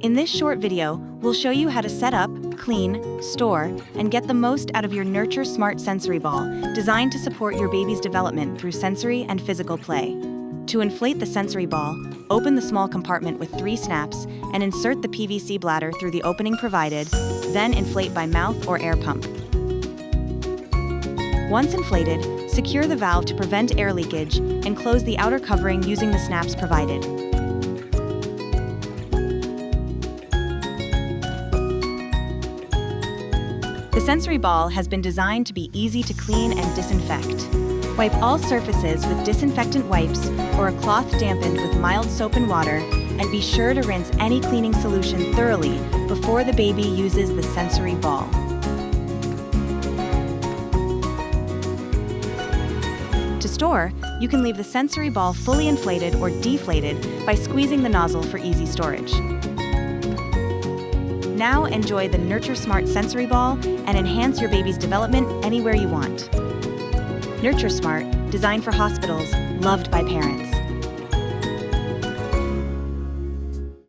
In this short video, we'll show you how to set up, clean, store, and get the most out of your Nurture Smart Sensory Ball, designed to support your baby's development through sensory and physical play. To inflate the sensory ball, open the small compartment with 3 snaps and insert the PVC bladder through the opening provided, then inflate by mouth or air pump. Once inflated, secure the valve to prevent air leakage and close the outer covering using the snaps provided. The sensory ball has been designed to be easy to clean and disinfect. Wipe all surfaces with disinfectant wipes or a cloth dampened with mild soap and water, and be sure to rinse any cleaning solution thoroughly before the baby uses the sensory ball. To store, you can leave the sensory ball fully inflated or deflated by squeezing the nozzle for easy storage. Now enjoy the Nurture Smart Sensory Ball and enhance your baby's development anywhere you want. Nurture Smart, designed for hospitals, loved by parents.